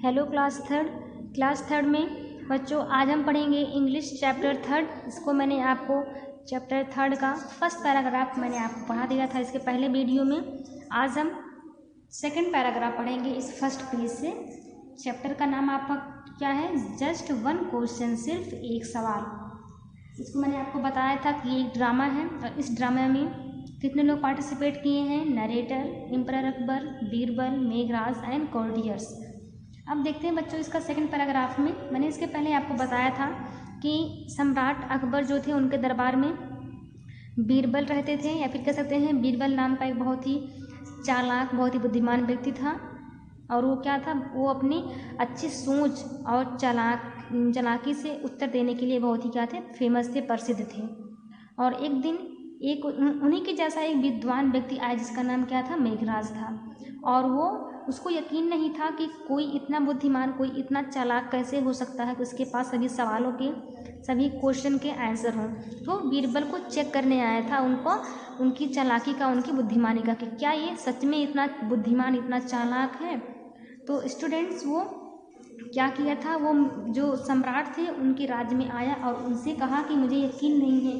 Hello class third में बच्चों आज हम पढ़ेंगे इंग्लिश चैप्टर थर्ड। इसको मैंने आपको चैप्टर थर्ड का फर्स्ट पैराग्राफ मैंने आपको पढ़ा दिया था इसके पहले वीडियो में। आज हम सेकंड पैराग्राफ पढ़ेंगे इस फर्स्ट पेज से। चैप्टर का नाम आपका क्या है? जस्ट वन क्वेश्चन, सिर्फ एक सवाल। इसको मैंने आपको बताया था कि ये एक ड्रामा है और इस ड्रामा में कितने लोग पार्टिसिपेट किए हैं? Narrator, emperor Akbar, Birbal, Meghraj and courtiers. अब देखते हैं बच्चों इसका सेकंड पैराग्राफ में। मैंने इसके पहले आपको बताया था कि सम्राट अकबर जो थे उनके दरबार में बीरबल रहते थे, या फिर कह सकते हैं बीरबल नाम का एक बहुत ही चालाक, बहुत ही बुद्धिमान व्यक्ति था। और वो क्या था, वो अपनी अच्छी सोच और चालाकी से उत्तर देने के लिए बहुत ही क्या थे, फेमस थे, प्रसिद्ध थे। और एक दिन एक उन्हीं के जैसा एक विद्वान व्यक्ति आया जिसका नाम क्या था? मेघराज था। और वो उसको यकीन नहीं था कि कोई इतना बुद्धिमान, कोई इतना चालाक कैसे हो सकता है कि उसके पास सभी सवालों के, सभी क्वेश्चन के आंसर हों। तो बीरबल को चेक करने आया था उनको, उनकी चालाकी का, उनकी बुद्धिमानी का, कि क्या ये सच में इतना बुद्धिमान, इतना चालाक है। तो स्टूडेंट्स वो क्या किया था, वो जो सम्राट थे उनके राज्य में आया और उनसे कहा कि मुझे यकीन नहीं है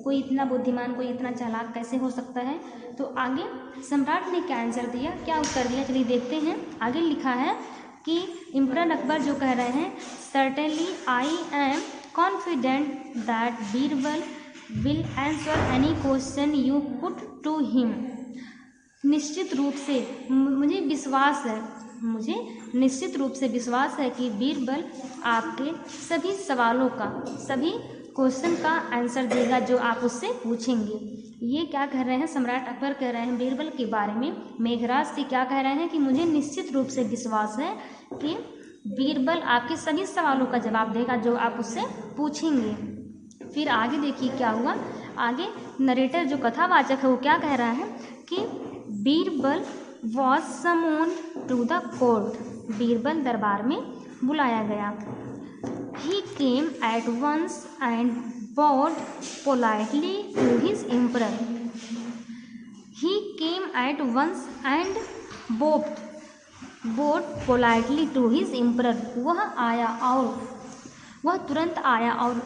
कोई इतना बुद्धिमान, कोई इतना चालाक कैसे हो सकता है। तो आगे सम्राट ने क्या आंसर दिया, क्या उत्तर दिया, चलिए देखते हैं। आगे लिखा है कि एम्परर अकबर जो कह रहे हैं, certainly I am confident that Birbal will answer any question you put to him. निश्चित रूप से मुझे निश्चित रूप से विश्वास है कि बीरबल आपके सभी सवालों का, सभी क्वेश्चन का आंसर देगा जो आप उससे पूछेंगे। ये क्या कह रहे हैं? सम्राट अकबर कह रहे हैं बीरबल के बारे में मेघराज से, क्या कह रहे हैं कि मुझे निश्चित रूप से विश्वास है कि बीरबल आपके सभी सवालों का जवाब देगा जो आप उससे पूछेंगे। फिर आगे देखिए क्या हुआ। आगे नरेटर जो कथावाचक है वो क्या कह रहा है कि Birbal was summoned to the court. Birbal दरबार में बुलाया गया। He came at once and bowed politely to his emperor. He came at once and bowed politely to his emperor. वह तुरंत आया और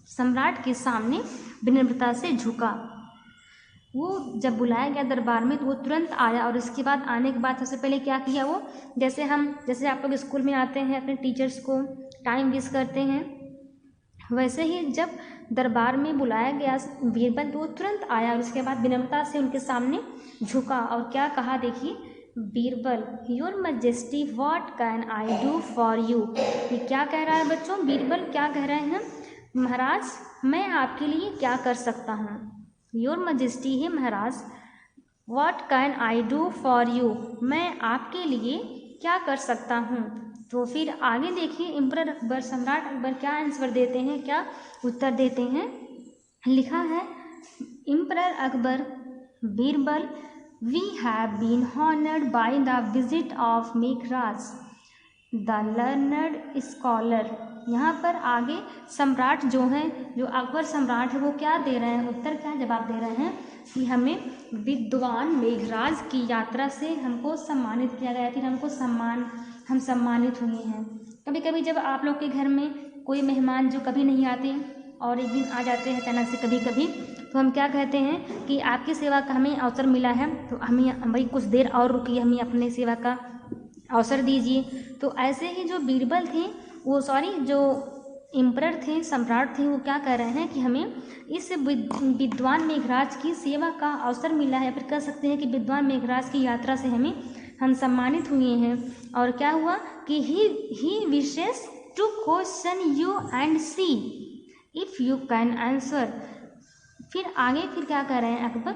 सम्राट के सामने विनम्रता से झुका। वो जब बुलाया गया दरबार में तो वो तुरंत आया, और इसके बाद आने के बाद सबसे पहले क्या किया वो, जैसे आप लोग स्कूल में आते हैं अपने टीचर्स को टाइम विश करते हैं, वैसे ही जब दरबार में बुलाया गया बीरबल तो वो तुरंत आया और उसके बाद विनम्रता से उनके सामने झुका और क्या कहा, देखिए। Birbal, your majesty what can I do for you. ये क्या कह रहा है बच्चों? बीरबल क्या कह रहे हैं? महाराज, मैं आपके लिए क्या कर सकता हूँ। योर मैजेस्टी है महाराज, what can I do for you, मैं आपके लिए क्या कर सकता हूँ। तो फिर आगे देखिए एम्परर अकबर, सम्राट अकबर क्या आंसर देते हैं, क्या उत्तर देते हैं। लिखा है, emperor Akbar, Birbal, we have been honoured by the visit of Meghraj the learned scholar. यहाँ पर आगे सम्राट जो हैं, जो अकबर सम्राट है, वो क्या दे रहे हैं उत्तर, क्या जवाब दे रहे हैं कि हमें विद्वान मेघराज की यात्रा से हमको सम्मानित किया गया, फिर हम सम्मानित हुए हैं। कभी कभी जब आप लोग के घर में कोई मेहमान जो कभी नहीं आते और एक दिन आ जाते हैं अचानक से कभी कभी, तो हम क्या कहते हैं कि आपकी सेवा का हमें अवसर मिला है, तो हमें भाई कुछ देर और रुकिए, हमें अपने सेवा का अवसर दीजिए। तो ऐसे ही जो बीरबल थे, जो एम्परर थे, सम्राट थे, वो क्या कह रहे हैं कि हमें इस विद्वान मेघराज की सेवा का अवसर मिला है, फिर कह सकते हैं कि विद्वान मेघराज की यात्रा से हम सम्मानित हुए हैं। और क्या हुआ कि he wishes to question you and see if you can answer. फिर आगे क्या कह रहे हैं अकबर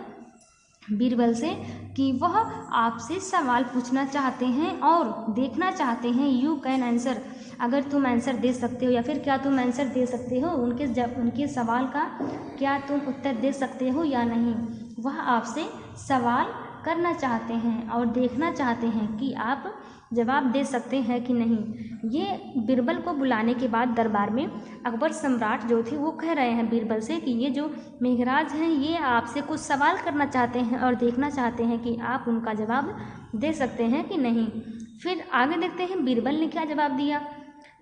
बीरबल से कि वह आपसे सवाल पूछना चाहते हैं और देखना चाहते हैं, यू कैन आंसर, अगर तुम आंसर दे सकते हो, या फिर क्या तुम आंसर दे सकते हो उनके सवाल का, क्या तुम उत्तर दे सकते हो या नहीं। वह आपसे सवाल करना चाहते हैं और देखना चाहते हैं कि आप जवाब दे सकते हैं कि नहीं। ये बीरबल को बुलाने के बाद दरबार में अकबर सम्राट जो थे वो कह रहे हैं बीरबल से कि ये जो मेघराज हैं ये आपसे कुछ सवाल करना चाहते हैं और देखना चाहते हैं कि आप उनका जवाब दे सकते हैं कि नहीं। फिर आगे देखते हैं बीरबल ने क्या जवाब दिया।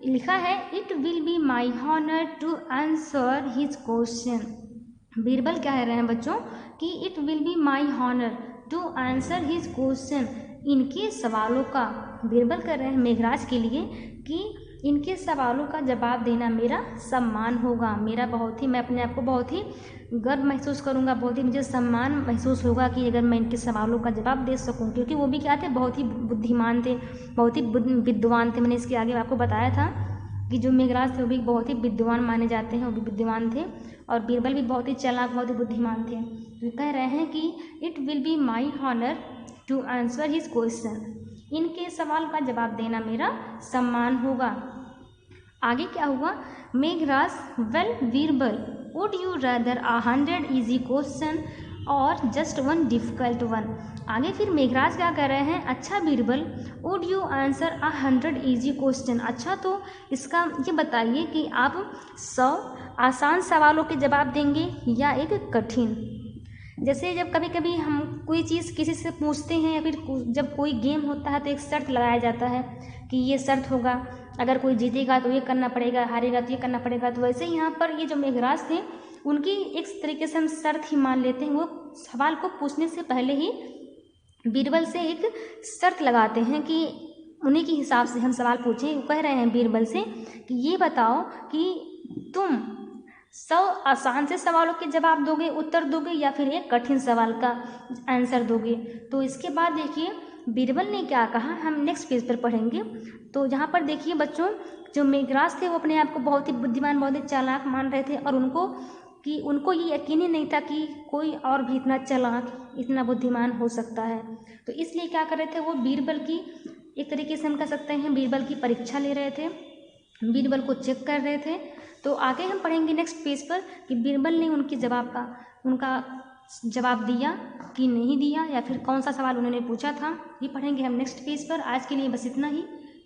लिखा है it will be my honour to answer his question. Birbal क्या कह रहे हैं बच्चों कि it will be my honour to answer his question, इनके सवालों का, बीरबल कर रहे हैं मेघराज के लिए कि इनके सवालों का जवाब देना मेरा सम्मान होगा, मेरा बहुत ही, मैं अपने आप को बहुत ही गर्व महसूस करूंगा, बहुत ही मुझे सम्मान महसूस होगा कि अगर मैं इनके सवालों का जवाब दे सकूं, क्योंकि वो भी क्या थे, बहुत ही बुद्धिमान थे, बहुत ही विद्वान थे। मैंने इसके आगे आपको बताया था कि जो मेघराज थे वो भी बहुत ही विद्वान माने जाते हैं, वो भी विद्वान थे, और बीरबल भी बहुत ही चालाक, बहुत ही बुद्धिमान थे। तो कह रहे हैं कि it will be my honour to answer his question, इनके सवाल का जवाब देना मेरा सम्मान होगा। आगे क्या हुआ, Meghraj well Birbal would you rather 100 easy question और जस्ट 1 डिफिकल्ट वन। आगे फिर मेघराज क्या कर रहे हैं, अच्छा Birbal would you answer 100 easy question, अच्छा तो इसका ये बताइए कि आप 100 आसान सवालों के जवाब देंगे या एक कठिन। जैसे जब कभी कभी हम कोई चीज़ किसी से पूछते हैं या फिर जब कोई गेम होता है तो एक शर्त लगाया जाता है कि ये शर्त होगा, अगर कोई जीतेगा तो ये करना पड़ेगा, हारेगा तो ये करना पड़ेगा। तो वैसे ही यहाँ पर ये जो मेघराज थे उनकी एक तरीके से हम शर्त ही मान लेते हैं, वो सवाल को पूछने से पहले ही बीरबल से एक शर्त लगाते हैं कि उन्हीं के हिसाब से हम सवाल पूछें। वो कह रहे हैं बीरबल से कि ये बताओ कि तुम 100 आसान से सवालों के जवाब दोगे, उत्तर दोगे, या फिर एक कठिन सवाल का आंसर दोगे। तो इसके बाद देखिए बीरबल ने क्या कहा, हम नेक्स्ट पेज पर पढ़ेंगे। तो यहाँ पर देखिए बच्चों, जो मेघराज थे वो अपने आप को बहुत ही बुद्धिमान, बहुत ही चालाक मान रहे थे, और उनको ये यकीन ही नहीं था कि कोई और भी इतना चालाक, इतना बुद्धिमान हो सकता है। तो इसलिए क्या कर रहे थे, वो बीरबल की एक तरीके से हम कह सकते हैं बीरबल की परीक्षा ले रहे थे, बीरबल को चेक कर रहे थे। तो आगे हम पढ़ेंगे नेक्स्ट पेज पर कि बीरबल ने उनका जवाब दिया कि नहीं दिया, या फिर कौन सा सवाल उन्होंने पूछा था, ये पढ़ेंगे हम नेक्स्ट पेज पर। आज के लिए बस इतना ही।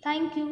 Thank you.